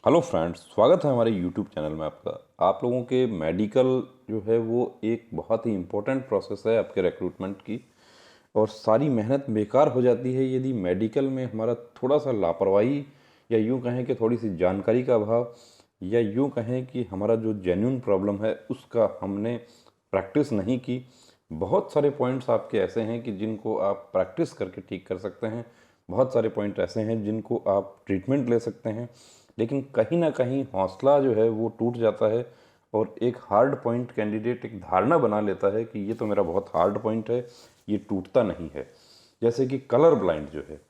Hello friends, स्वागत है हमारे यूट्यूब चैनल में आपका। आप लोगों के मेडिकल जो है वो एक बहुत ही इम्पोर्टेंट प्रोसेस है आपके रिक्रूटमेंट की। और सारी मेहनत बेकार हो जाती है यदि मेडिकल में हमारा थोड़ा सा लापरवाही या यूँ कहें कि थोड़ी सी जानकारी का अभाव या यूँ कहें कि हमारा जो जेन्युइन प्रॉब्लम है उसका हमने प्रैक्टिस नहीं की। बहुत सारे पॉइंट्स आपके ऐसे हैं कि जिनको आप प्रैक्टिस करके ठीक कर सकते हैं। बहुत सारे पॉइंट ऐसे हैं जिनको आप ट्रीटमेंट ले सकते हैं, लेकिन कहीं ना कहीं हौसला जो है वो टूट जाता है और एक हार्ड पॉइंट कैंडिडेट एक धारणा बना लेता है कि ये तो मेरा बहुत हार्ड पॉइंट है, ये टूटता नहीं है। जैसे कि कलर ब्लाइंड जो है।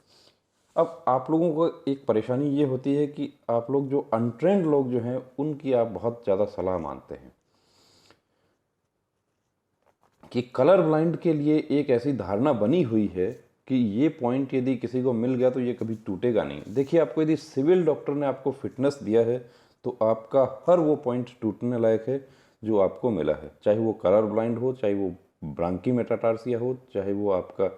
अब आप लोगों को एक परेशानी ये होती है कि आप लोग जो अनट्रेंड लोग जो हैं उनकी आप बहुत ज़्यादा सलाह मानते हैं कि कलर ब्लाइंड के लिए एक ऐसी धारणा बनी हुई है कि ये पॉइंट यदि किसी को मिल गया तो ये कभी टूटेगा नहीं। देखिए, आपको यदि सिविल डॉक्टर ने आपको फिटनेस दिया है तो आपका हर वो पॉइंट टूटने लायक है जो आपको मिला है, चाहे वो कलर ब्लाइंड हो, चाहे वो ब्रांकी मेटाटार्सिया हो, चाहे वो आपका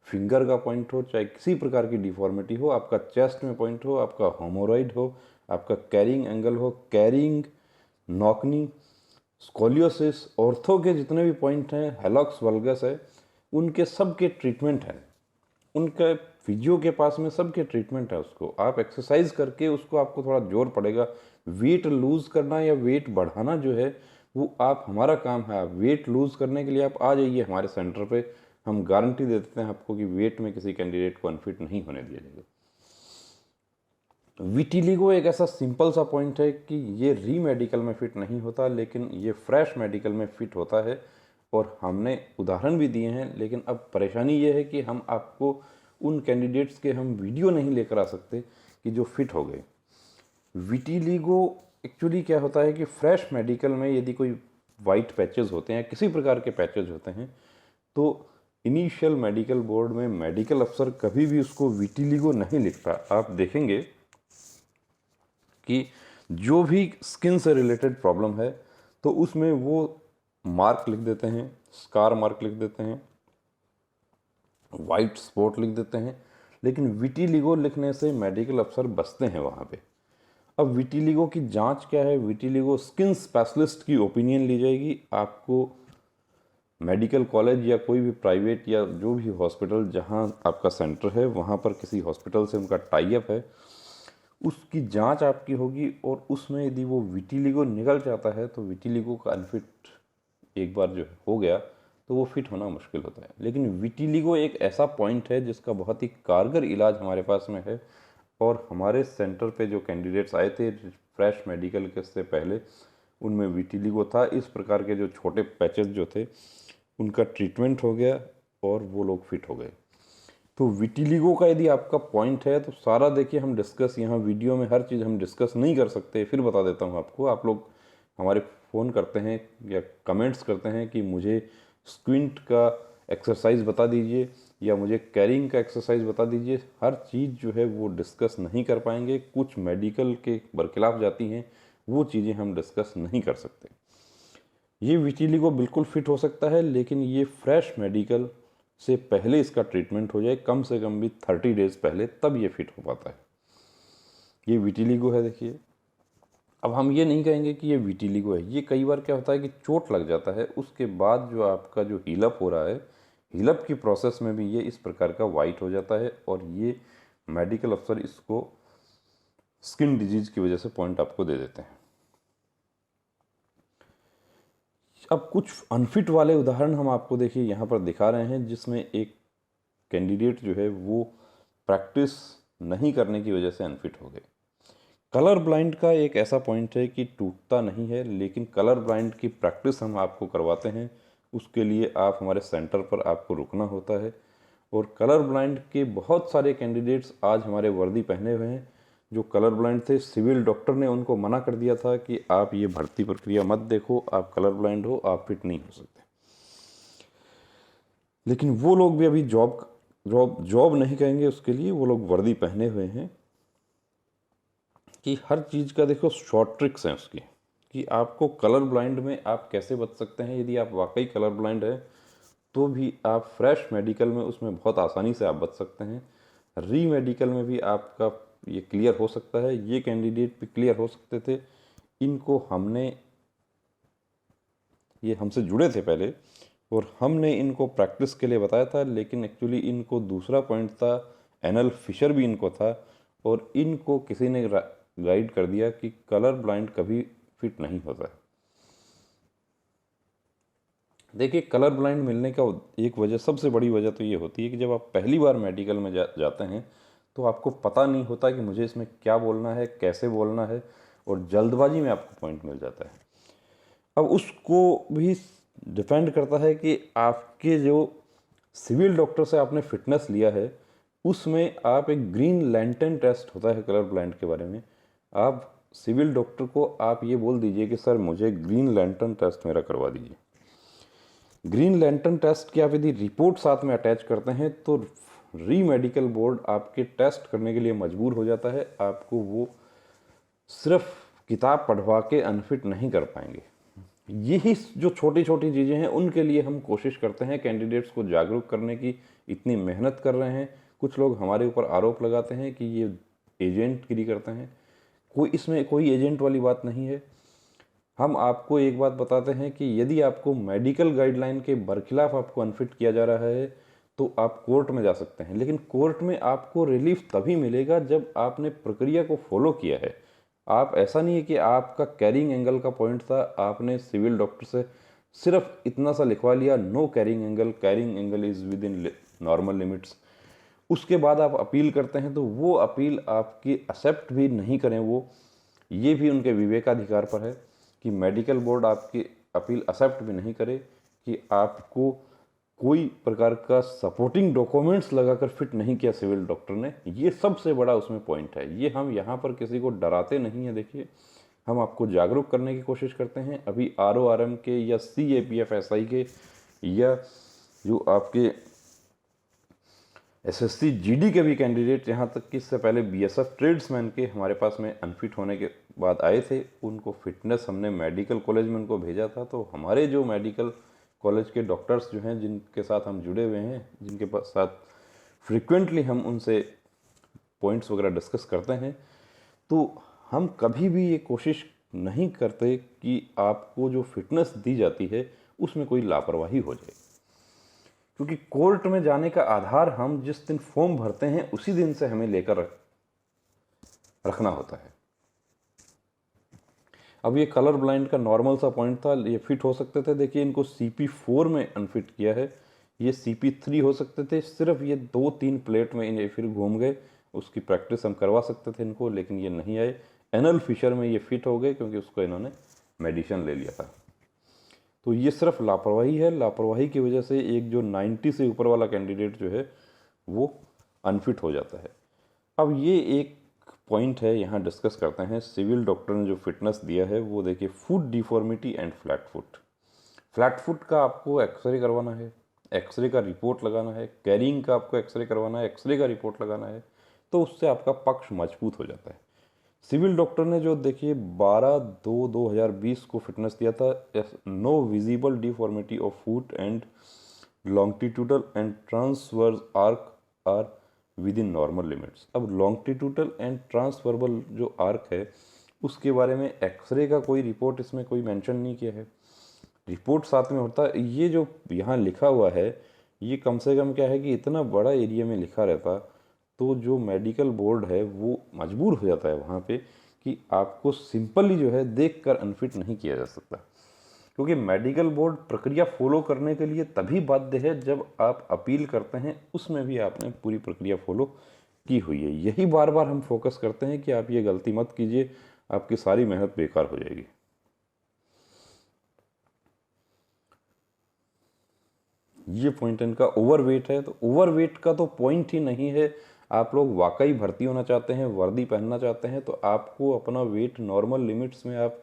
फिंगर का पॉइंट हो, चाहे किसी प्रकार की डिफॉर्मिटी हो, आपका चेस्ट में पॉइंट हो, आपका होमोरॉइड हो, आपका कैरिंग एंगल हो, कैरिंग नॉकनी, स्कोलियोसिस, ऑर्थो के जितने भी पॉइंट हैं, हेलॉक्स वल्गस है, उनके सब के ट्रीटमेंट हैं। उनका फिजियो के पास में सबके ट्रीटमेंट है। उसको आप एक्सरसाइज करके उसको आपको थोड़ा जोर पड़ेगा। वेट लूज़ करना या वेट बढ़ाना जो है वो आप हमारा काम है। वेट लूज़ करने के लिए आप आ जाइए हमारे सेंटर पे। हम गारंटी दे देते हैं आपको कि वेट में किसी कैंडिडेट को अनफिट नहीं होने दिया जाएगा। विटिलिगो एक ऐसा सिंपल सा पॉइंट है कि ये री मेडिकल में फिट नहीं होता, लेकिन ये फ्रेश मेडिकल में फिट होता है। और हमने उदाहरण भी दिए हैं, लेकिन अब परेशानी ये है कि हम आपको उन कैंडिडेट्स के हम वीडियो नहीं लेकर आ सकते कि जो फिट हो गए। विटिलिगो एक्चुअली क्या होता है कि फ्रेश मेडिकल में यदि कोई वाइट पैचेस होते हैं, किसी प्रकार के पैचेस होते हैं, तो इनिशियल मेडिकल बोर्ड में मेडिकल अफसर कभी भी उसको विटिलिगो नहीं लिखता। आप देखेंगे कि जो भी स्किन से रिलेटेड प्रॉब्लम है तो उसमें वो मार्क लिख देते हैं, स्कार मार्क लिख देते हैं, वाइट स्पॉट लिख देते हैं। लेकिन विटिलिगो लिखने से मेडिकल अफसर बचते हैं वहाँ पे। अब विटिलिगो की जांच क्या है? विटिलिगो स्किन स्पेशलिस्ट की ओपिनियन ली जाएगी। आपको मेडिकल कॉलेज या कोई भी प्राइवेट या जो भी हॉस्पिटल जहाँ आपका सेंटर है वहाँ पर किसी हॉस्पिटल से उनका टाई अप है, उसकी जांच आपकी होगी। और उसमें यदि वो विटिलिगो निकल जाता है तो विटिलिगो का अनफिट एक बार जो हो गया तो वो फिट होना मुश्किल होता है। लेकिन विटिलिगो एक ऐसा पॉइंट है जिसका बहुत ही कारगर इलाज हमारे पास में है। और हमारे सेंटर पे जो कैंडिडेट्स आए थे फ्रेश मेडिकल के से पहले, उनमें विटिलिगो था। इस प्रकार के जो छोटे पैचेस जो थे उनका ट्रीटमेंट हो गया और वो लोग फिट हो गए। तो विटिलिगो का यदि आपका पॉइंट है तो सारा देखिए हम डिस्कस यहाँ वीडियो में हर चीज़ हम डिस्कस नहीं कर सकते। फिर बता देता हूँ आपको। आप लोग हमारे फ़ोन करते हैं या कमेंट्स करते हैं कि मुझे स्क्विंट का एक्सरसाइज बता दीजिए या मुझे कैरिंग का एक्सरसाइज बता दीजिए। हर चीज़ जो है वो डिस्कस नहीं कर पाएंगे। कुछ मेडिकल के बरखिलाफ़ जाती हैं, वो चीज़ें हम डिस्कस नहीं कर सकते। ये विटिलिगो बिल्कुल फिट हो सकता है, लेकिन ये फ्रेश मेडिकल से पहले इसका ट्रीटमेंट हो जाए, कम से कम भी 30 डेज पहले, तब ये फिट हो पाता है। ये विटिलिगो है देखिए। अब हम ये नहीं कहेंगे कि ये विटिलिगो है। ये कई बार क्या होता है कि चोट लग जाता है, उसके बाद जो आपका जो हीलअप हो रहा है, हीलअप की प्रोसेस में भी ये इस प्रकार का वाइट हो जाता है। और ये मेडिकल अफसर इसको स्किन डिजीज की वजह से पॉइंट आपको दे देते हैं। अब कुछ अनफिट वाले उदाहरण हम आपको देखिए यहाँ पर दिखा रहे हैं, जिसमें एक कैंडिडेट जो है वो प्रैक्टिस नहीं करने की वजह से अनफिट हो गए। कलर ब्लाइंड का एक ऐसा पॉइंट है कि टूटता नहीं है, लेकिन कलर ब्लाइंड की प्रैक्टिस हम आपको करवाते हैं। उसके लिए आप हमारे सेंटर पर आपको रुकना होता है। और कलर ब्लाइंड के बहुत सारे कैंडिडेट्स आज हमारे वर्दी पहने हुए हैं जो कलर ब्लाइंड थे। सिविल डॉक्टर ने उनको मना कर दिया था कि आप ये भर्ती प्रक्रिया मत देखो, आप कलर ब्लाइंड हो, आप फिट नहीं हो सकते। लेकिन वो लोग भी अभी जॉब जॉब जॉब नहीं कहेंगे उसके लिए, वो लोग वर्दी पहने हुए हैं। कि हर चीज़ का देखो शॉर्ट ट्रिक्स हैं उसकी, कि आपको कलर ब्लाइंड में आप कैसे बच सकते हैं। यदि आप वाकई कलर ब्लाइंड है तो भी आप फ्रेश मेडिकल में उसमें बहुत आसानी से आप बच सकते हैं। री मेडिकल में भी आपका ये क्लियर हो सकता है, ये कैंडिडेट भी क्लियर हो सकते थे। इनको ये हमसे जुड़े थे पहले और हमने इनको प्रैक्टिस के लिए बताया था, लेकिन एक्चुअली इनको दूसरा पॉइंट था, एनल फिशर भी इनको था और इनको किसी ने गाइड कर दिया कि कलर ब्लाइंड कभी फिट नहीं होता है। देखिए, कलर ब्लाइंड मिलने का एक वजह, सबसे बड़ी वजह तो ये होती है कि जब आप पहली बार मेडिकल में जाते हैं तो आपको पता नहीं होता कि मुझे इसमें क्या बोलना है, कैसे बोलना है, और जल्दबाजी में आपको पॉइंट मिल जाता है। अब उसको भी डिपेंड करता है कि आपके जो सिविल डॉक्टर से आपने फिटनेस लिया है उसमें आप एक ग्रीन लैंटर्न टेस्ट होता है कलर ब्लाइंड के बारे में, आप सिविल डॉक्टर को आप ये बोल दीजिए कि सर मुझे ग्रीन लैंटर्न टेस्ट मेरा करवा दीजिए। ग्रीन लैंटर्न टेस्ट की आप यदि रिपोर्ट साथ में अटैच करते हैं तो री मेडिकल बोर्ड आपके टेस्ट करने के लिए मजबूर हो जाता है, आपको वो सिर्फ किताब पढ़वा के अनफिट नहीं कर पाएंगे। यही जो छोटी छोटी चीज़ें हैं उनके लिए हम कोशिश करते हैं कैंडिडेट्स को जागरूक करने की, इतनी मेहनत कर रहे हैं। कुछ लोग हमारे ऊपर आरोप लगाते हैं कि ये एजेंटगिरी करते हैं, इसमें कोई एजेंट वाली बात नहीं है। हम आपको एक बात बताते हैं कि यदि आपको मेडिकल गाइडलाइन के बरखिलाफ आपको अनफिट किया जा रहा है तो आप कोर्ट में जा सकते हैं, लेकिन कोर्ट में आपको रिलीफ तभी मिलेगा जब आपने प्रक्रिया को फॉलो किया है। आप, ऐसा नहीं है कि आपका कैरिंग एंगल का पॉइंट था, आपने सिविल डॉक्टर से सिर्फ इतना सा लिखवा लिया, no carrying angle is within normal limits, उसके बाद आप अपील करते हैं तो वो अपील आपकी एक्सेप्ट भी नहीं करें, वो ये भी उनके विवेकाधिकार पर है कि मेडिकल बोर्ड आपकी अपील एक्सेप्ट भी नहीं करे कि आपको कोई प्रकार का सपोर्टिंग डॉक्यूमेंट्स लगाकर फिट नहीं किया सिविल डॉक्टर ने। ये सबसे बड़ा उसमें पॉइंट है। ये हम यहाँ पर किसी को डराते नहीं हैं, देखिए हम आपको जागरूक करने की कोशिश करते हैं। अभी RORM के या CAPF SI के या जो आपके SSC GD के भी कैंडिडेट, यहाँ तक कि इससे पहले BSF ट्रेड्समैन के हमारे पास में अनफिट होने के बाद आए थे, उनको फिटनेस हमने मेडिकल कॉलेज में उनको भेजा था। तो हमारे जो मेडिकल कॉलेज के डॉक्टर्स जो हैं, जिनके साथ हम जुड़े हुए हैं, जिनके साथ फ्रिक्वेंटली हम उनसे पॉइंट्स वगैरह डिस्कस करते हैं, तो हम कभी भी ये कोशिश नहीं करते कि आपको जो फिटनेस दी जाती है उसमें कोई लापरवाही हो जाए, क्योंकि कोर्ट में जाने का आधार हम जिस दिन फॉर्म भरते हैं उसी दिन से हमें लेकर रखना होता है। अब ये कलर ब्लाइंड का नॉर्मल सा पॉइंट था, ये फिट हो सकते थे। देखिए इनको CP4 में अनफिट किया है, ये CP3 हो सकते थे, सिर्फ ये 2-3 प्लेट में इन्हें फिर घूम गए। उसकी प्रैक्टिस हम करवा सकते थे इनको, लेकिन ये नहीं आए। एनल फिशर में ये फिट हो गए क्योंकि उसको इन्होंने मेडिसिन ले लिया था। तो ये सिर्फ लापरवाही है, लापरवाही की वजह से एक जो 90 से ऊपर वाला कैंडिडेट जो है वो अनफिट हो जाता है। अब ये एक पॉइंट है, यहाँ डिस्कस करते हैं। सिविल डॉक्टर ने जो फिटनेस दिया है वो देखिए, foot deformity and flat foot. Flat foot का आपको एक्सरे करवाना है, एक्सरे का रिपोर्ट लगाना है, कैरिंग का आपको एक्सरे करवाना है, एक्सरे का रिपोर्ट लगाना है, तो उससे आपका पक्ष मजबूत हो जाता है। सिविल डॉक्टर ने जो देखिए 12/2/2020 को फिटनेस दिया था, no visible deformity of foot and longitudinal and transverse arch are within normal limits. अब लॉन्गिट्यूडल एंड ट्रांसवर्बल जो आर्क है उसके बारे में एक्सरे का कोई रिपोर्ट इसमें कोई मेंशन नहीं किया है, रिपोर्ट साथ में होता है। ये जो यहाँ लिखा हुआ है ये कम से कम क्या है कि इतना बड़ा एरिया में लिखा रहता तो जो मेडिकल बोर्ड है वो मजबूर हो जाता है वहाँ पे कि आपको सिंपली जो है देख कर अनफिट नहीं किया जा सकता, क्योंकि मेडिकल बोर्ड प्रक्रिया फॉलो करने के लिए तभी बाध्य है जब आप अपील करते हैं, उसमें भी आपने पूरी प्रक्रिया फॉलो की हुई है। यही बार बार हम फोकस करते हैं कि आप ये गलती मत कीजिए, आपकी सारी मेहनत बेकार हो जाएगी। ये पॉइंट इनका ओवरवेट है, तो ओवरवेट का तो पॉइंट ही नहीं है। आप लोग वाकई भर्ती होना चाहते हैं, वर्दी पहनना चाहते हैं, तो आपको अपना वेट नॉर्मल लिमिट्स में, आप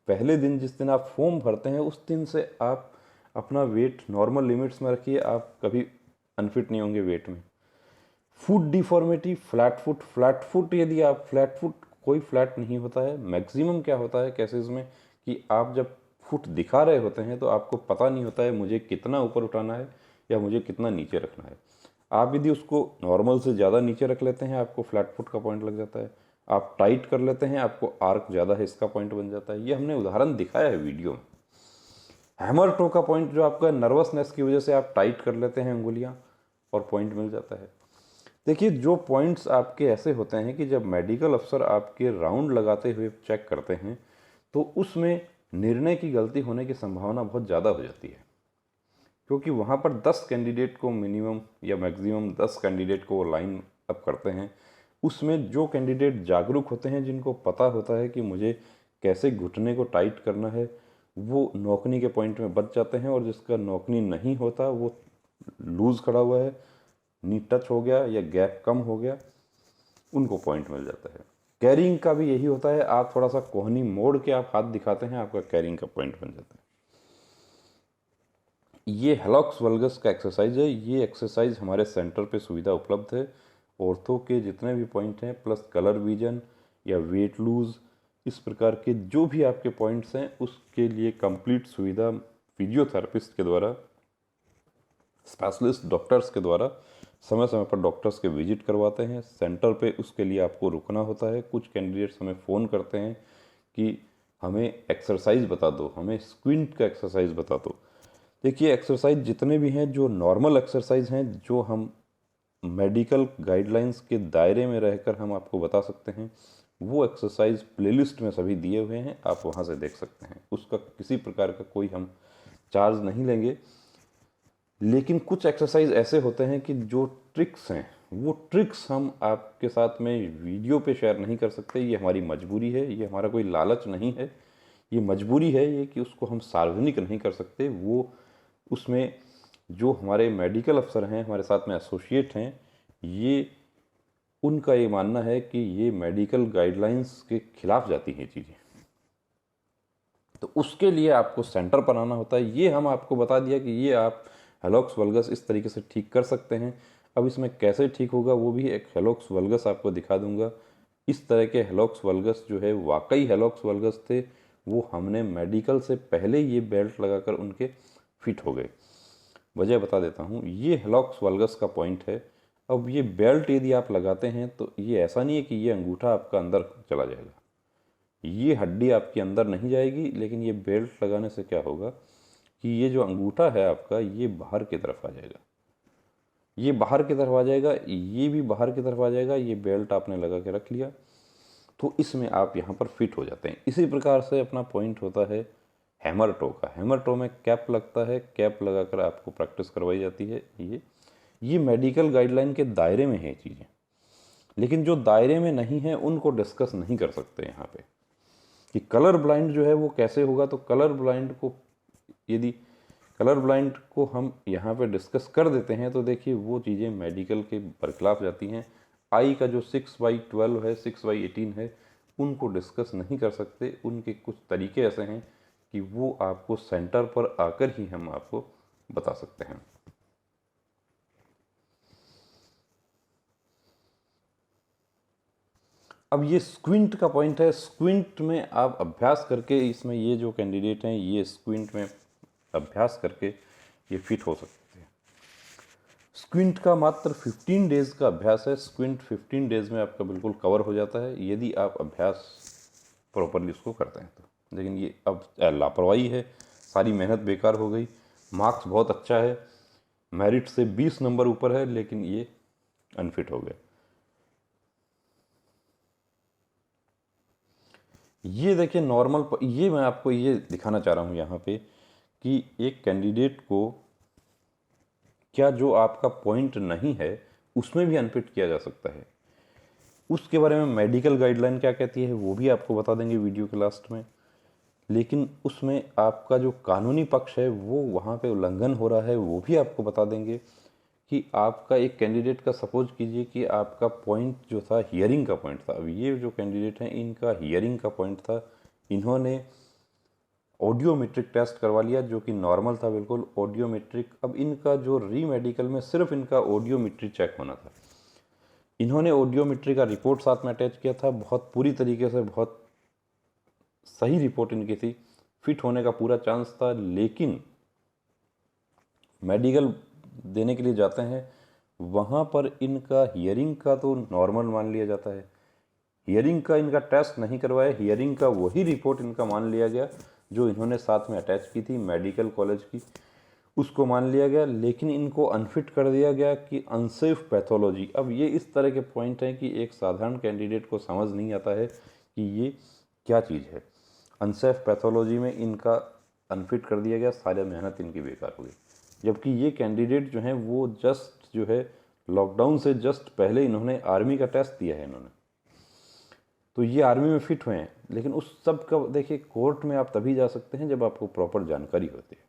पहले दिन जिस दिन आप फॉर्म भरते हैं उस दिन से आप अपना वेट नॉर्मल लिमिट्स में रखिए, आप कभी अनफिट नहीं होंगे वेट में। फुट डिफॉर्मिटी, फ्लैट फुट यदि आप फ्लैट फुट, कोई फ्लैट नहीं होता है। मैक्सिमम क्या होता है केसेस में कि आप जब फुट दिखा रहे होते हैं तो आपको पता नहीं होता है मुझे कितना ऊपर उठाना है या मुझे कितना नीचे रखना है। आप यदि उसको नॉर्मल से ज़्यादा नीचे रख लेते हैं आपको फ्लैट फुट का पॉइंट लग जाता है, आप टाइट कर लेते हैं आपको आर्क ज़्यादा है इसका पॉइंट बन जाता है। ये हमने उदाहरण दिखाया है वीडियो में। हैमर टो का पॉइंट जो आपका नर्वसनेस की वजह से आप टाइट कर लेते हैं उंगलियां और पॉइंट मिल जाता है। देखिए जो पॉइंट्स आपके ऐसे होते हैं कि जब मेडिकल अफसर आपके राउंड लगाते हुए चेक करते हैं तो उसमें निर्णय की गलती होने की संभावना बहुत ज़्यादा हो जाती है, क्योंकि वहाँ पर 10 कैंडिडेट को मिनिमम या मैक्सिमम 10 कैंडिडेट को वो लाइन अप करते हैं। उसमें जो कैंडिडेट जागरूक होते हैं, जिनको पता होता है कि मुझे कैसे घुटने को टाइट करना है, वो नौकनी के पॉइंट में बच जाते हैं, और जिसका नौकनी नहीं होता वो लूज़ खड़ा हुआ है, नी टच हो गया या गैप कम हो गया, उनको पॉइंट मिल जाता है। कैरिंग का भी यही होता है, आप थोड़ा सा कोहनी मोड़ के आप हाथ दिखाते हैं, आपका कैरिंग का पॉइंट बन जाता है। ये हेलॉक्स वल्गस का एक्सरसाइज है। ये एक्सरसाइज हमारे सेंटर पे सुविधा उपलब्ध है। ऑर्थो के जितने भी पॉइंट हैं प्लस कलर विजन या वेट लूज, इस प्रकार के जो भी आपके पॉइंट्स हैं उसके लिए कंप्लीट सुविधा फिजियोथेरेपिस्ट के द्वारा, स्पेशलिस्ट डॉक्टर्स के द्वारा समय समय पर डॉक्टर्स के विजिट करवाते हैं सेंटर पे। उसके लिए आपको रुकना होता है। कुछ कैंडिडेट्स हमें फ़ोन करते हैं कि हमें एक्सरसाइज बता दो, हमें स्क्विंट का एक्सरसाइज बता दो। देखिए एक्सरसाइज जितने भी हैं जो नॉर्मल एक्सरसाइज हैं, जो हम मेडिकल गाइडलाइंस के दायरे में रहकर हम आपको बता सकते हैं, वो एक्सरसाइज प्लेलिस्ट में सभी दिए हुए हैं, आप वहाँ से देख सकते हैं। उसका किसी प्रकार का कोई हम चार्ज नहीं लेंगे। लेकिन कुछ एक्सरसाइज ऐसे होते हैं कि जो ट्रिक्स हैं, वो ट्रिक्स हम आपके साथ में वीडियो पे शेयर नहीं कर सकते। ये हमारी मजबूरी है, ये हमारा कोई लालच नहीं है, ये मजबूरी है ये कि उसको हम सार्वजनिक नहीं कर सकते। वो उसमें जो हमारे मेडिकल अफसर हैं, हमारे साथ में एसोसिएट हैं, ये उनका ये मानना है कि ये मेडिकल गाइडलाइंस के खिलाफ जाती हैं चीज़ें, तो उसके लिए आपको सेंटर पर आना होता है। ये हम आपको बता दिया कि ये आप हेलॉक्स वल्गस इस तरीके से ठीक कर सकते हैं। अब इसमें कैसे ठीक होगा वो भी एक हेलॉक्स वल्गस आपको दिखा दूंगा। इस तरह के हेलॉक्स वल्गस जो है वाकई हेलॉक्स वल्गस थे, वो हमने मेडिकल से पहले ये बेल्ट लगाकर उनके फिट हो गए। वजह बता देता हूँ, ये हेलॉक्स वल्गस का पॉइंट है। अब ये बेल्ट यदि आप लगाते हैं तो ये ऐसा नहीं है कि ये अंगूठा आपका अंदर चला जाएगा, ये हड्डी आपके अंदर नहीं जाएगी, लेकिन ये बेल्ट लगाने से क्या होगा कि ये जो अंगूठा है आपका ये बाहर की तरफ आ जाएगा, ये बाहर की तरफ आ जाएगा, ये भी बाहर की तरफ आ जाएगा। ये बेल्ट आपने लगा के रख लिया तो इसमें आप यहाँ पर फिट हो जाते हैं। इसी प्रकार से अपना पॉइंट होता है हैमर टो का। हैमर टो में कैप लगता है, कैप लगाकर आपको प्रैक्टिस करवाई जाती है। ये मेडिकल गाइडलाइन के दायरे में है चीज़ें, लेकिन जो दायरे में नहीं है उनको डिस्कस नहीं कर सकते यहाँ पे कि कलर ब्लाइंड जो है वो कैसे होगा। तो कलर ब्लाइंड को यदि कलर ब्लाइंड को हम यहाँ पे डिस्कस कर देते हैं तो देखिए वो चीज़ें मेडिकल के बरखिलाफ जाती हैं। आई का जो 6/12 है, 6/18 है, उनको डिस्कस नहीं कर सकते। उनके कुछ तरीके ऐसे हैं कि वो आपको सेंटर पर आकर ही हम आपको बता सकते हैं। अब ये स्क्विंट का पॉइंट है। स्क्विंट में आप अभ्यास करके, इसमें ये जो कैंडिडेट हैं ये स्क्विंट में अभ्यास करके ये फिट हो सकते हैं। स्क्विंट का मात्र 15 डेज का अभ्यास है। स्क्विंट 15 डेज में आपका बिल्कुल कवर हो जाता है यदि आप अभ्यास प्रॉपरली उसको करते हैं तो। लेकिन ये अब लापरवाही है, सारी मेहनत बेकार हो गई। मार्क्स बहुत अच्छा है, मेरिट से 20 नंबर ऊपर है, लेकिन ये अनफिट हो गए। ये देखिए नॉर्मल, ये मैं आपको ये दिखाना चाह रहा हूँ यहाँ पे कि एक कैंडिडेट को क्या जो आपका पॉइंट नहीं है उसमें भी अनफिट किया जा सकता है। उसके बारे में मेडिकल गाइडलाइन क्या कहती है वो भी आपको बता देंगे वीडियो के लास्ट में। लेकिन उसमें आपका जो कानूनी पक्ष है वो वहाँ पे उल्लंघन हो रहा है वो भी आपको बता देंगे कि आपका एक कैंडिडेट का, सपोज कीजिए कि आपका पॉइंट जो था हियरिंग का पॉइंट था। अब ये जो कैंडिडेट हैं इनका हियरिंग का पॉइंट था, इन्होंने ऑडियोमेट्रिक टेस्ट करवा लिया जो कि नॉर्मल था बिल्कुल ऑडियोमेट्रिक। अब इनका जो री मेडिकल में सिर्फ इनका ऑडियोमेट्री चेक होना था, इन्होंने ऑडियोमेट्री का रिपोर्ट साथ में अटैच किया था। बहुत पूरी तरीके से बहुत सही रिपोर्ट इनकी थी, फिट होने का पूरा चांस था। लेकिन मेडिकल देने के लिए जाते हैं, वहाँ पर इनका हियरिंग का तो नॉर्मल मान लिया जाता है, हियरिंग का इनका टेस्ट नहीं करवाया, हियरिंग का वही रिपोर्ट इनका मान लिया गया जो इन्होंने साथ में अटैच की थी मेडिकल कॉलेज की, उसको मान लिया गया, लेकिन इनको अनफिट कर दिया गया कि अनसेफ पैथोलॉजी। अब ये इस तरह के पॉइंट हैं कि एक साधारण कैंडिडेट को समझ नहीं आता है कि ये क्या चीज़ है। अनसेफ पैथोलॉजी में इनका अनफिट कर दिया गया, सारी मेहनत इनकी बेकार हो गई। जबकि ये कैंडिडेट जो हैं वो जस्ट जो है लॉकडाउन से जस्ट पहले इन्होंने आर्मी का टेस्ट दिया है इन्होंने, तो ये आर्मी में फिट हुए हैं। लेकिन उस सब का देखिए कोर्ट में आप तभी जा सकते हैं जब आपको प्रॉपर जानकारी होती है।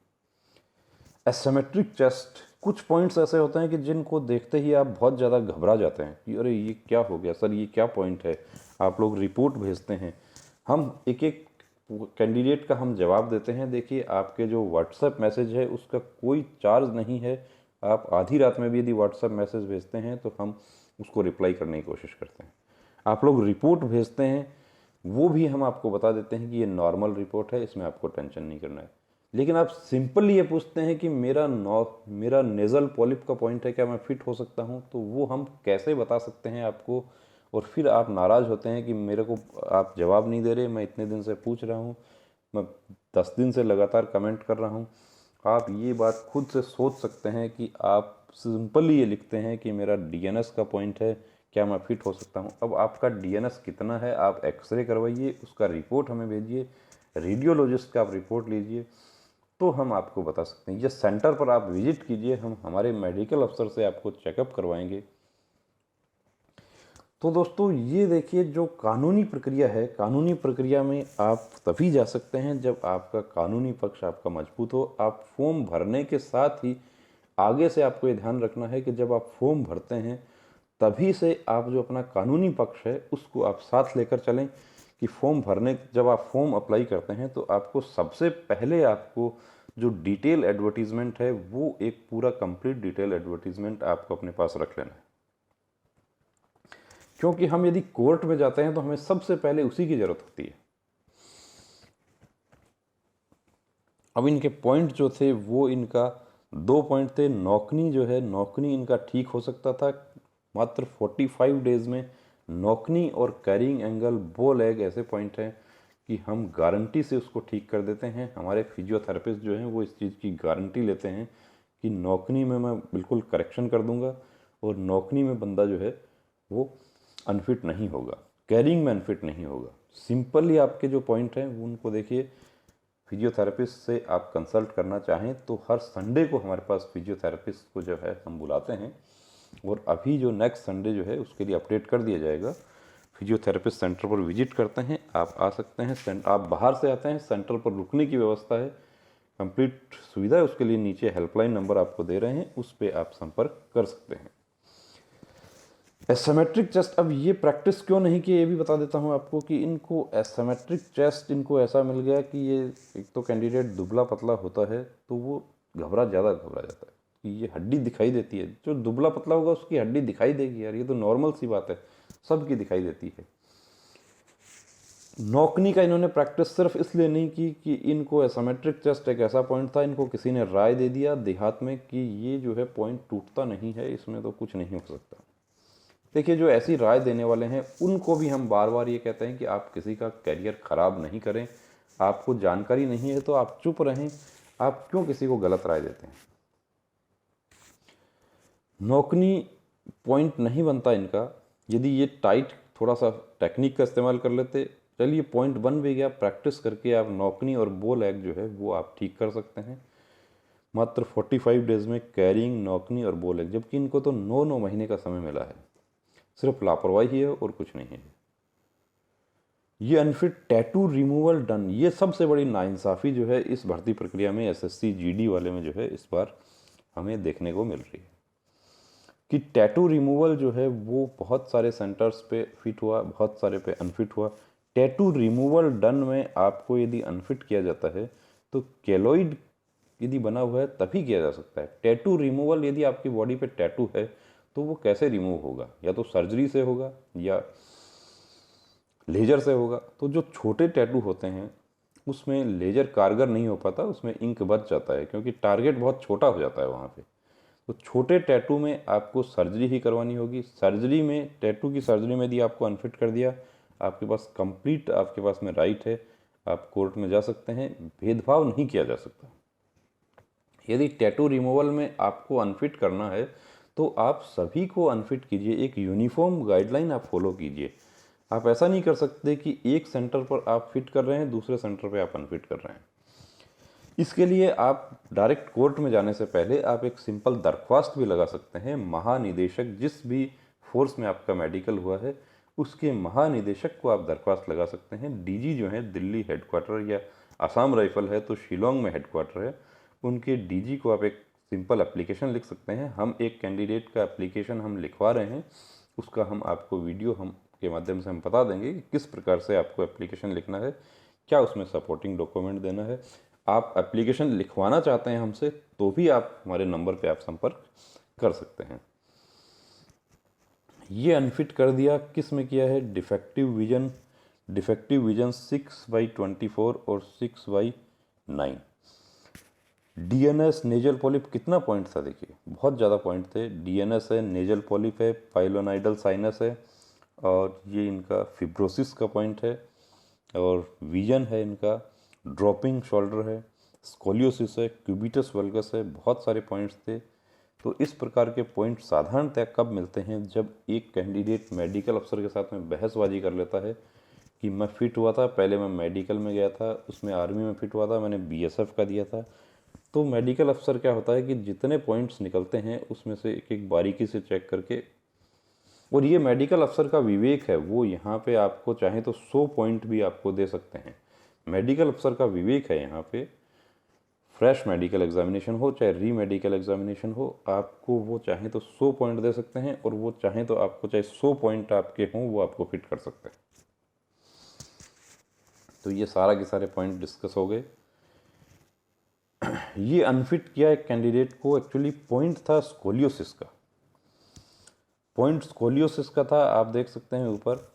एसिमेट्रिक चेस्ट, कुछ पॉइंट्स ऐसे होते हैं कि जिनको देखते ही आप बहुत ज़्यादा घबरा जाते हैं कि अरे ये क्या हो गया सर, ये क्या पॉइंट है। आप लोग रिपोर्ट भेजते हैं, हम एक एक कैंडिडेट का हम जवाब देते हैं। देखिए आपके जो व्हाट्सएप मैसेज है उसका कोई चार्ज नहीं है, आप आधी रात में भी यदि व्हाट्सएप मैसेज भेजते हैं तो हम उसको रिप्लाई करने की कोशिश करते हैं। आप लोग रिपोर्ट भेजते हैं, वो भी हम आपको बता देते हैं कि ये नॉर्मल रिपोर्ट है, इसमें आपको टेंशन नहीं करना है। लेकिन आप सिंपली ये पूछते हैं कि मेरा नेज़ल पॉलिप का पॉइंट है, क्या मैं फिट हो सकता हूँ, तो वो हम कैसे बता सकते हैं आपको। और फिर आप नाराज़ होते हैं कि मेरे को आप जवाब नहीं दे रहे, मैं इतने दिन से पूछ रहा हूँ, मैं 10 दिन से लगातार कमेंट कर रहा हूँ। आप ये बात खुद से सोच सकते हैं कि आप सिंपली ये लिखते हैं कि मेरा डीएनएस का पॉइंट है, क्या मैं फिट हो सकता हूँ। अब आपका डीएनएस कितना है, आप एक्सरे करवाइए, उसका रिपोर्ट हमें भेजिए, रेडियोलॉजिस्ट का आप रिपोर्ट लीजिए, तो हम आपको बता सकते हैं। ये सेंटर पर आप विजिट कीजिए, हम हमारे मेडिकल अफसर से आपको चेकअप करवाएंगे। तो दोस्तों ये देखिए जो कानूनी प्रक्रिया है, कानूनी प्रक्रिया में आप तभी जा सकते हैं जब आपका कानूनी पक्ष आपका मजबूत हो। आप फॉर्म भरने के साथ ही आगे से आपको ये ध्यान रखना है कि जब आप फॉर्म भरते हैं तभी से आप जो अपना कानूनी पक्ष है उसको आप साथ लेकर चलें कि फॉर्म भरने, जब आप फॉर्म अप्लाई करते हैं तो आपको सबसे पहले आपको जो डिटेल एडवर्टीजमेंट है वो एक पूरा कंप्लीट डिटेल एडवर्टीजमेंट आपको अपने पास रख लेना है। क्योंकि हम यदि कोर्ट में जाते हैं तो हमें सबसे पहले उसी की ज़रूरत होती है। अब इनके पॉइंट जो थे वो इनका 2 पॉइंट थे। नौकनी जो है, नौकनी इनका ठीक हो सकता था मात्र 45 डेज में। नौकनी और कैरिंग एंगल बो लेग ऐसे पॉइंट हैं कि हम गारंटी से उसको ठीक कर देते हैं। हमारे फिजियोथेरेपिस्ट जो हैं वो इस चीज़ की गारंटी लेते हैं कि नौकनी में मैं बिल्कुल करेक्शन कर दूंगा और नौकनी में बंदा जो है वो अनफिट नहीं होगा, कैरिंग में अनफिट नहीं होगा। सिंपली आपके जो पॉइंट हैं उनको देखिए, फिजियोथेरेपिस्ट से आप कंसल्ट करना चाहें तो हर संडे को हमारे पास फिजियोथेरेपिस्ट को जो है हम बुलाते हैं। और अभी जो नेक्स्ट संडे जो है उसके लिए अपडेट कर दिया जाएगा। फिजियोथेरेपिस्ट सेंटर पर विजिट करते हैं, आप आ सकते हैं। आप बाहर से आते हैं, सेंटर पर रुकने की व्यवस्था है, कंप्लीट सुविधा है। उसके लिए नीचे हेल्पलाइन नंबर आपको दे रहे हैं, उस पर आप संपर्क कर सकते हैं। एसिमेट्रिक चेस्ट, अब ये प्रैक्टिस क्यों नहीं की ये भी बता देता हूँ आपको कि इनको एसिमेट्रिक चेस्ट इनको ऐसा मिल गया कि ये एक तो कैंडिडेट दुबला पतला होता है तो वो ज़्यादा घबरा जाता है कि ये हड्डी दिखाई देती है। जो दुबला पतला होगा उसकी हड्डी दिखाई देगी यार, ये तो नॉर्मल सी बात है, सबकी दिखाई देती है। नौकनी का इन्होंने प्रैक्टिस सिर्फ इसलिए नहीं की कि इनको एसिमेट्रिक चेस्ट एक ऐसा पॉइंट था, इनको किसी ने राय दे दिया देहात में कि ये जो है पॉइंट टूटता नहीं है, इसमें तो कुछ नहीं हो सकता। देखिए जो ऐसी राय देने वाले हैं उनको भी हम बार बार ये कहते हैं कि आप किसी का करियर ख़राब नहीं करें। आपको जानकारी नहीं है तो आप चुप रहें, आप क्यों किसी को गलत राय देते हैं। नौकनी पॉइंट नहीं बनता इनका, यदि ये टाइट थोड़ा सा टेक्निक का इस्तेमाल कर लेते। चलिए पॉइंट बन भी गया, प्रैक्टिस करके आप नौकनी और बो लेग जो है वो आप ठीक कर सकते हैं मात्र 45 डेज में। कैरिंग, नौकनी और बो लेग, जबकि इनको तो 9 महीने का समय मिला है। सिर्फ लापरवाही है और कुछ नहीं है। ये अनफिट टैटू रिमूवल डन, ये सबसे बड़ी नाइंसाफ़ी जो है इस भर्ती प्रक्रिया में एसएससी जीडी वाले में जो है इस बार हमें देखने को मिल रही है कि टैटू रिमूवल जो है वो बहुत सारे सेंटर्स पे फिट हुआ, बहुत सारे पे अनफिट हुआ। टैटू रिमूवल डन में आपको यदि अनफिट किया जाता है तो केलॉइड यदि बना हुआ है तभी किया जा सकता है। टैटू रिमूवल, यदि आपकी बॉडी पे टैटू है तो वो कैसे रिमूव होगा, या तो सर्जरी से होगा या लेजर से होगा। तो जो छोटे टैटू होते हैं उसमें लेजर कारगर नहीं हो पाता, उसमें इंक बच जाता है क्योंकि टारगेट बहुत छोटा हो जाता है वहाँ पे। तो छोटे टैटू में आपको सर्जरी ही करवानी होगी। सर्जरी में, टैटू की सर्जरी में यदि आपको अनफिट कर दिया, आपके पास कंप्लीट, आपके पास में राइट है, आप कोर्ट में जा सकते हैं, भेदभाव नहीं किया जा सकता। यदि टैटू रिमूवल में आपको अनफिट करना है तो आप सभी को अनफिट कीजिए, एक यूनिफॉर्म गाइडलाइन आप फॉलो कीजिए। आप ऐसा नहीं कर सकते कि एक सेंटर पर आप फिट कर रहे हैं, दूसरे सेंटर पर आप अनफिट कर रहे हैं। इसके लिए आप डायरेक्ट कोर्ट में जाने से पहले आप एक सिंपल दरख्वास्त भी लगा सकते हैं। महानिदेशक, जिस भी फोर्स में आपका मेडिकल हुआ है उसके महानिदेशक को आप दरख्वास्त लगा सकते हैं। डीजी जो है दिल्ली हेडक्वार्टर, या आसाम राइफल है तो शिलोंग में हेडक्वार्टर है, उनके डीजी को आप एक सिंपल एप्लीकेशन लिख सकते हैं। हम एक कैंडिडेट का एप्लीकेशन हम लिखवा रहे हैं, उसका हम आपको वीडियो हम के माध्यम से हम बता देंगे कि किस प्रकार से आपको एप्लीकेशन लिखना है, क्या उसमें सपोर्टिंग डॉक्यूमेंट देना है। आप एप्लीकेशन लिखवाना चाहते हैं हमसे तो भी आप हमारे नंबर पे आप संपर्क कर सकते हैं। ये अनफिट कर दिया, किस में किया है? डिफेक्टिव विजन 6/24 और 6/9। डीएनएस नेजल पॉलिप, कितना पॉइंट था देखिए, बहुत ज़्यादा पॉइंट थे। डीएनएस है, नेजल पॉलिप है, पाइलोनाइडल साइनस है, और ये इनका फिब्रोसिस का पॉइंट है, और विजन है इनका, ड्रॉपिंग शोल्डर है, स्कोलियोसिस है, क्यूबिटस वल्गस है, बहुत सारे पॉइंट्स थे। तो इस प्रकार के पॉइंट साधारणतः कब मिलते हैं? जब एक कैंडिडेट मेडिकल अफसर के साथ में बहसबाजी कर लेता है कि मैं फिट हुआ था, पहले मैं मेडिकल में गया था, उसमें आर्मी में फिट हुआ था, मैंने बीएसएफ का दिया था। तो मेडिकल अफसर क्या होता है कि जितने पॉइंट्स निकलते हैं उसमें से एक एक बारीकी से चेक करके, और ये मेडिकल अफसर का विवेक है, वो यहाँ पे आपको चाहे तो 100 पॉइंट भी आपको दे सकते हैं। मेडिकल अफसर का विवेक है यहाँ पे, फ्रेश मेडिकल एग्जामिनेशन हो चाहे री मेडिकल एग्जामिनेशन हो, आपको वो चाहे तो 100 पॉइंट दे सकते हैं, और वो चाहे तो आपको चाहे 100 पॉइंट आपके हों वो आपको फिट कर सकते हैं। तो ये सारा के सारे पॉइंट डिस्कस हो गए। ये अनफिट किया एक कैंडिडेट को, एक्चुअली पॉइंट था स्कोलियोसिस का, पॉइंट स्कोलियोसिस का था। आप देख सकते हैं ऊपर,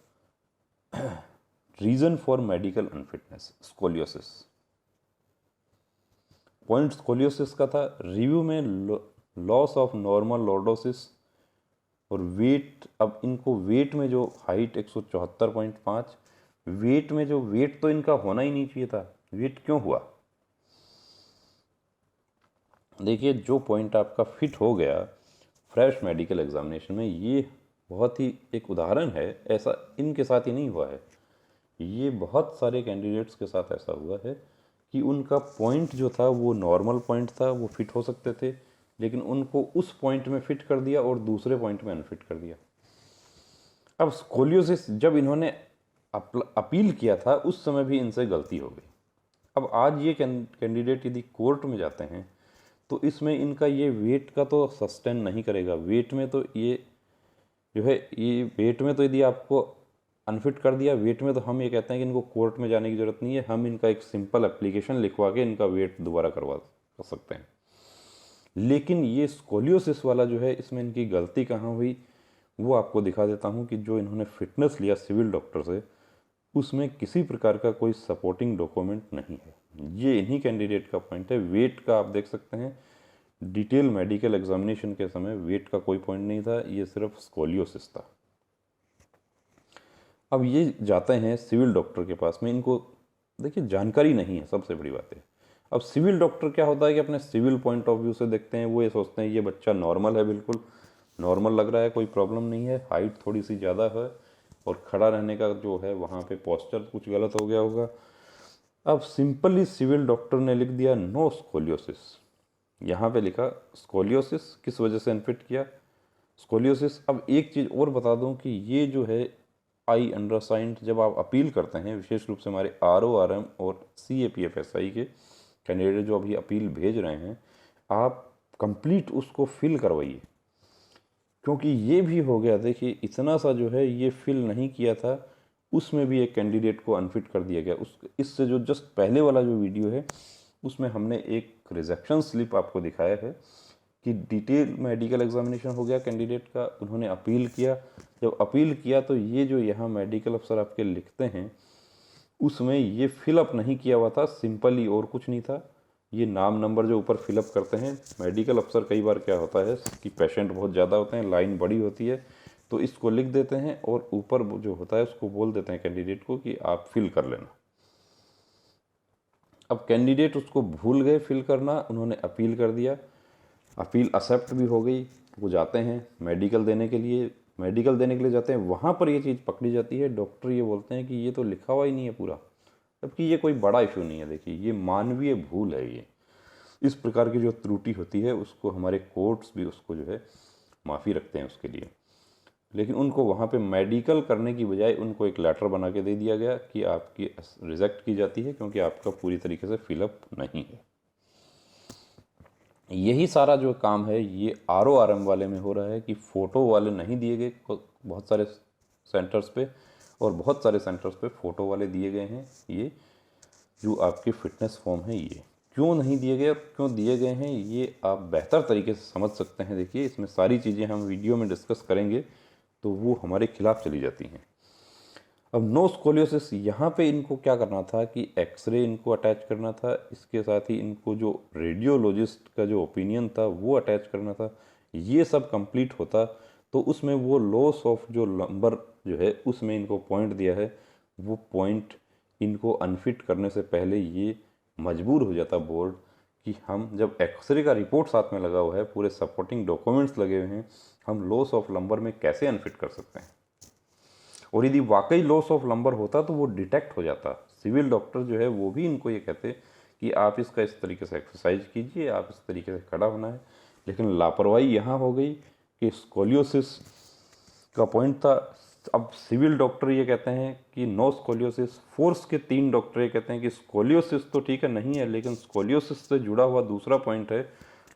reason for medical unfitness scoliosis, point scoliosis का था। रिव्यू में लॉस ऑफ नॉर्मल लॉर्डोसिस और वेट, अब इनको वेट में जो हाइट 174.5, वेट में जो वेट तो इनका होना ही नहीं चाहिए था, वेट क्यों हुआ? देखिए, जो पॉइंट आपका फिट हो गया फ्रेश मेडिकल एग्जामिनेशन में, ये बहुत ही एक उदाहरण है, ऐसा इनके साथ ही नहीं हुआ है, ये बहुत सारे कैंडिडेट्स के साथ ऐसा हुआ है कि उनका पॉइंट जो था वो नॉर्मल पॉइंट था, वो फिट हो सकते थे, लेकिन उनको उस पॉइंट में फिट कर दिया और दूसरे पॉइंट में अनफिट कर दिया। अब स्कोलियोसिस जब इन्होंने अपील किया था उस समय भी इनसे गलती हो गई। अब आज ये कैंडिडेट यदि कोर्ट में जाते हैं तो इसमें इनका ये वेट का तो सस्टेन नहीं करेगा। वेट में तो ये जो है, ये वेट में तो यदि आपको अनफिट कर दिया, वेट में तो हम ये कहते हैं कि इनको कोर्ट में जाने की ज़रूरत नहीं है, हम इनका एक सिंपल एप्लीकेशन लिखवा के इनका वेट दोबारा करवा सकते हैं। लेकिन ये स्कोलियोसिस वाला जो है, इसमें इनकी गलती कहाँ हुई वो आपको दिखा देता हूँ कि जो इन्होंने फिटनेस लिया सिविल डॉक्टर से, उसमें किसी प्रकार का कोई सपोर्टिंग डॉक्यूमेंट नहीं है। ये इन्हीं कैंडिडेट का पॉइंट है। वेट का आप देख सकते हैं, डिटेल मेडिकल एग्जामिनेशन के समय वेट का कोई पॉइंट नहीं था, ये सिर्फ स्कोलियोसिस था। अब ये जाते हैं सिविल डॉक्टर के पास में, इनको देखिए जानकारी नहीं है, सबसे बड़ी बात है। अब सिविल डॉक्टर क्या होता है कि अपने सिविल पॉइंट ऑफ व्यू से देखते हैं, वो ये सोचते हैं ये बच्चा नॉर्मल है, बिल्कुल नॉर्मल लग रहा है, कोई प्रॉब्लम नहीं है, हाइट थोड़ी सी ज़्यादा है और खड़ा रहने का जो है वहाँ पे पोस्चर कुछ गलत हो गया होगा। अब सिंपली सिविल डॉक्टर ने लिख दिया नो स्कोलियोसिस, यहाँ पे लिखा स्कोलियोसिस, किस वजह से अनफिट किया? स्कोलियोसिस। अब एक चीज़ और बता दूं कि ये जो है आई अंडरसाइंड, जब आप अपील करते हैं, विशेष रूप से हमारे RORM और CAPFSI के कैंडिडेट जो अभी अपील भेज रहे हैं, आप कंप्लीट उसको फिल करवाइए, क्योंकि ये भी हो गया, देखिए इतना सा जो है ये फिल नहीं किया था, उसमें भी एक कैंडिडेट को अनफिट कर दिया गया। उस इससे जो जस्ट पहले वाला जो वीडियो है उसमें हमने एक रिजेक्शन स्लिप आपको दिखाया है कि डिटेल मेडिकल एग्जामिनेशन हो गया कैंडिडेट का, उन्होंने अपील किया। जब अपील किया तो ये जो यहाँ मेडिकल अफसर आपके लिखते हैं उसमें ये फिलअप नहीं किया हुआ था सिंपली, और कुछ नहीं था। ये नाम नंबर जो ऊपर फिलअप करते हैं मेडिकल अफसर, कई बार क्या होता है कि पेशेंट बहुत ज़्यादा होते हैं, लाइन बड़ी होती है, तो इसको लिख देते हैं और ऊपर जो होता है उसको बोल देते हैं कैंडिडेट को कि आप फिल कर लेना। अब कैंडिडेट उसको भूल गए फिल करना, उन्होंने अपील कर दिया, अपील एक्सेप्ट भी हो गई, वो जाते हैं मेडिकल देने के लिए, जाते हैं, वहाँ पर ये चीज़ पकड़ी जाती है, डॉक्टर ये बोलते हैं कि ये तो लिखा हुआ ही नहीं है पूरा, जबकि ये कोई बड़ा इशू नहीं है। देखिए ये मानवीय भूल है, ये इस प्रकार की जो त्रुटि होती है उसको हमारे कोर्ट्स भी उसको जो है माफ़ी रखते हैं उसके लिए। लेकिन उनको वहाँ पे मेडिकल करने की बजाय उनको एक लेटर बना के दे दिया गया कि आपकी रिजेक्ट की जाती है क्योंकि आपका पूरी तरीके से फिलअप नहीं है। यही सारा जो काम है ये RORM वाले में हो रहा है कि फ़ोटो वाले नहीं दिए गए बहुत सारे सेंटर्स पे, और बहुत सारे सेंटर्स पे फ़ोटो वाले दिए गए हैं। ये जो आपके फिटनेस फॉर्म है ये क्यों नहीं दिए गए और क्यों दिए गए हैं ये आप बेहतर तरीके से समझ सकते हैं। देखिए इसमें सारी चीज़ें हम वीडियो में डिस्कस करेंगे तो वो हमारे खिलाफ चली जाती हैं। अब नो स्कोलियोसिस, यहाँ पे इनको क्या करना था कि एक्सरे इनको अटैच करना था, इसके साथ ही इनको जो रेडियोलॉजिस्ट का जो ओपिनियन था वो अटैच करना था। ये सब कंप्लीट होता तो उसमें वो लॉस ऑफ जो नंबर जो है उसमें इनको पॉइंट दिया है, वो पॉइंट इनको अनफिट करने से पहले ये मजबूर हो जाता बोर्ड कि हम जब एक्सरे का रिपोर्ट साथ में लगा हुआ है, पूरे सपोर्टिंग डॉक्यूमेंट्स लगे हुए हैं, हम लॉस ऑफ नंबर में कैसे अनफिट कर सकते हैं। और यदि वाकई लॉस ऑफ नंबर होता तो वो डिटेक्ट हो जाता। सिविल डॉक्टर जो है वो भी इनको ये कहते कि आप इसका इस तरीके से एक्सरसाइज कीजिए, आप इस तरीके से खड़ा होना है। लेकिन लापरवाही यहाँ हो गई कि स्कोलियोसिस का पॉइंट था, अब सिविल डॉक्टर ये कहते हैं कि नो स्कोलियोसिस, फोर्स के 3 डॉक्टर ये कहते हैं कि स्कोलियोसिस तो ठीक है नहीं है, लेकिन स्कोलियोसिस से जुड़ा हुआ दूसरा पॉइंट है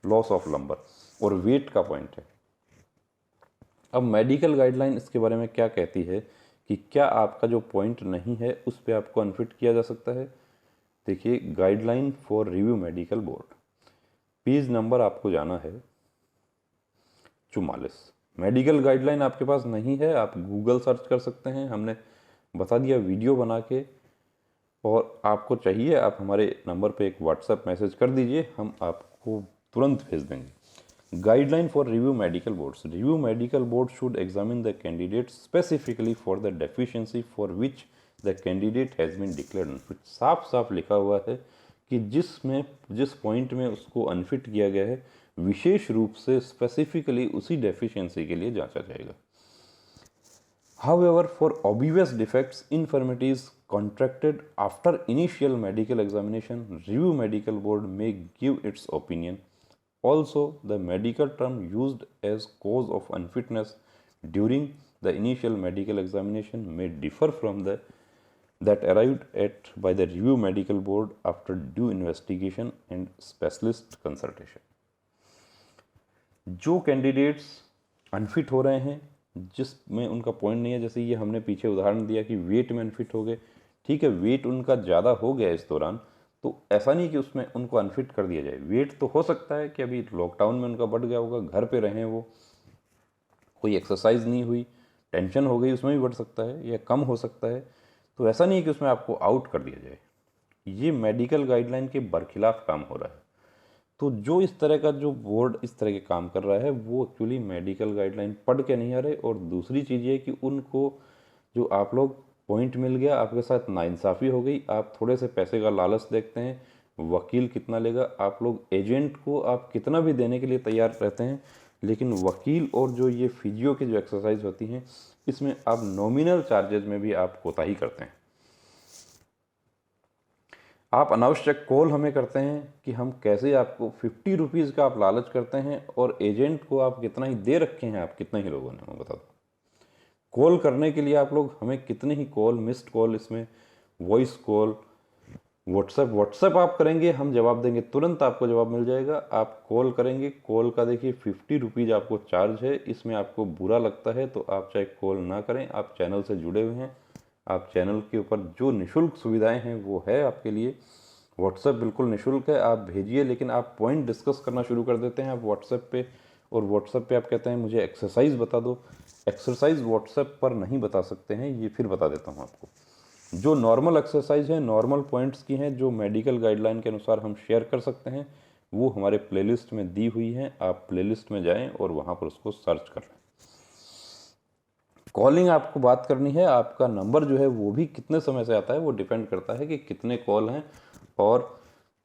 लॉस ऑफ नंबर और वेट का पॉइंट है। अब मेडिकल गाइडलाइन इसके बारे में क्या कहती है कि क्या आपका जो पॉइंट नहीं है उस पर आपको अनफिट किया जा सकता है। देखिए guideline for review medical board, page number आपको जाना है 44। मेडिकल गाइडलाइन आपके पास नहीं है, आप गूगल सर्च कर सकते हैं, हमने बता दिया वीडियो बना के, और आपको चाहिए आप हमारे नंबर पे एक व्हाट्सएप मैसेज कर दीजिए, हम आपको तुरंत भेज देंगे। Guideline for review medical boards. Review medical board should examine the candidate specifically for the deficiency for which the candidate has been declared unfit. साफ साफ लिखा हुआ है कि जिस पॉइंट में उसको अनफिट किया गया है विशेष रूप से स्पेसिफिकली उसी डेफिशिएंसी के लिए जांचा जाएगा। However, for obvious defects, infirmities contracted after initial medical examination, review medical board may give its opinion. Also, the medical term used as cause of unfitness during the initial medical examination may differ from that arrived at by the review medical board after due investigation and specialist consultation. जो candidates unfit हो रहे हैं जिसमें उनका point नहीं है, जैसे ये हमने पीछे उदाहरण दिया कि वेट में अनफिट हो गए, ठीक है वेट उनका ज़्यादा हो गया इस दौरान, तो ऐसा नहीं कि उसमें उनको अनफिट कर दिया जाए। वेट तो हो सकता है कि अभी लॉकडाउन में उनका बढ़ गया होगा, घर पे रहें, वो कोई एक्सरसाइज नहीं हुई, टेंशन हो गई, उसमें भी बढ़ सकता है या कम हो सकता है, तो ऐसा नहीं कि उसमें आपको आउट कर दिया जाए। ये मेडिकल गाइडलाइन के बरखिलाफ काम हो रहा है। तो जो इस तरह का जो बोर्ड इस तरह के काम कर रहा है वो एक्चुअली मेडिकल गाइडलाइन पढ़ के नहीं आ रहे। और दूसरी चीज़ ये कि उनको जो आप लोग पॉइंट मिल गया, आपके साथ नाइंसाफ़ी हो गई, आप थोड़े से पैसे का लालच देखते हैं, वकील कितना लेगा, आप लोग एजेंट को आप कितना भी देने के लिए तैयार रहते हैं, लेकिन वकील और जो ये फिजियो की जो एक्सरसाइज होती हैं इसमें आप नॉमिनल चार्जेज में भी आप कोताही करते हैं। आप अनावश्यक कॉल हमें करते हैं कि हम कैसे आपको 50 रुपीज़ का आप लालच करते हैं और एजेंट को आप कितना ही दे रखे हैं, आप कितने ही लोगों ने, मैं बता दूँ कॉल करने के लिए आप लोग हमें कितने ही कॉल, मिस्ड कॉल, इसमें वॉइस कॉल, व्हाट्सएप आप करेंगे हम जवाब देंगे, तुरंत आपको जवाब मिल जाएगा। आप कॉल करेंगे, कॉल का देखिए 50 रुपीज़ आपको चार्ज है, इसमें आपको बुरा लगता है तो आप चाहे कॉल ना करें, आप चैनल से जुड़े हुए हैं, आप चैनल के ऊपर जो निःशुल्क सुविधाएं हैं वो है आपके लिए। व्हाट्सएप बिल्कुल निःशुल्क है, आप भेजिए, लेकिन आप पॉइंट डिस्कस करना शुरू कर देते हैं आप व्हाट्सएप पे, और व्हाट्सएप पे आप कहते हैं मुझे एक्सरसाइज बता दो। एक्सरसाइज व्हाट्सएप पर नहीं बता सकते हैं, ये फिर बता देता हूँ आपको। जो नॉर्मल एक्सरसाइज है, नॉर्मल पॉइंट्स की हैं, जो मेडिकल गाइडलाइन के अनुसार हम शेयर कर सकते हैं, वो हमारे प्लेलिस्ट में दी हुई हैं। आप प्लेलिस्ट में जाएं और वहाँ पर उसको सर्च कर लें। कॉलिंग आपको बात करनी है, आपका नंबर जो है वो भी कितने समय से आता है, वो डिपेंड करता है कि कितने कॉल हैं और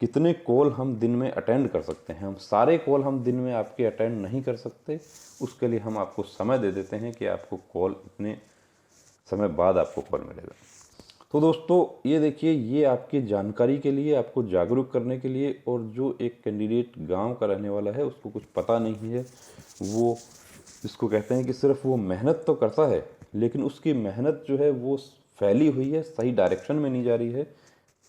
कितने कॉल हम दिन में अटेंड कर सकते हैं। हम सारे कॉल हम दिन में आपके अटेंड नहीं कर सकते, उसके लिए हम आपको समय दे देते हैं कि आपको कॉल इतने समय बाद आपको कॉल मिलेगा। तो दोस्तों ये देखिए, ये आपकी जानकारी के लिए, आपको जागरूक करने के लिए, और जो एक कैंडिडेट गांव का रहने वाला है उसको कुछ पता नहीं है, वो इसको कहते हैं कि सिर्फ वो मेहनत तो करता है लेकिन उसकी मेहनत जो है वो फैली हुई है, सही डायरेक्शन में नहीं जा रही है,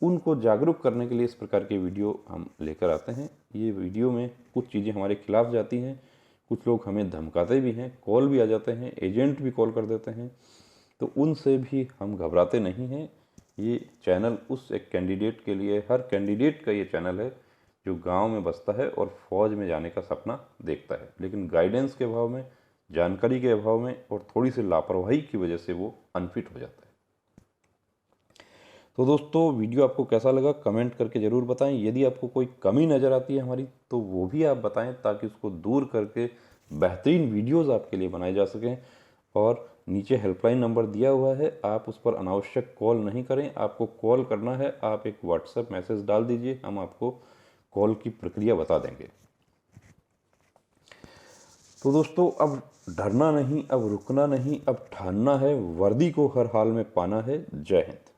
उनको जागरूक करने के लिए इस प्रकार के वीडियो हम लेकर आते हैं। ये वीडियो में कुछ चीज़ें हमारे खिलाफ जाती हैं, कुछ लोग हमें धमकाते भी हैं, कॉल भी आ जाते हैं, एजेंट भी कॉल कर देते हैं, तो उनसे भी हम घबराते नहीं हैं। ये चैनल उस एक कैंडिडेट के लिए, हर कैंडिडेट का ये चैनल है जो गांव में बसता है और फौज में जाने का सपना देखता है, लेकिन गाइडेंस के अभाव में, जानकारी के अभाव में और थोड़ी सी लापरवाही की वजह से वो अनफिट हो जाता है। तो दोस्तों वीडियो आपको कैसा लगा कमेंट करके ज़रूर बताएं। यदि आपको कोई कमी नज़र आती है हमारी तो वो भी आप बताएं, ताकि उसको दूर करके बेहतरीन वीडियोस आपके लिए बनाए जा सकें। और नीचे हेल्पलाइन नंबर दिया हुआ है, आप उस पर अनावश्यक कॉल नहीं करें। आपको कॉल करना है, आप एक व्हाट्सएप मैसेज डाल दीजिए, हम आपको कॉल की प्रक्रिया बता देंगे। तो दोस्तों अब डरना नहीं, अब रुकना नहीं, अब ठानना है, वर्दी को हर हाल में पाना है। जय हिंद।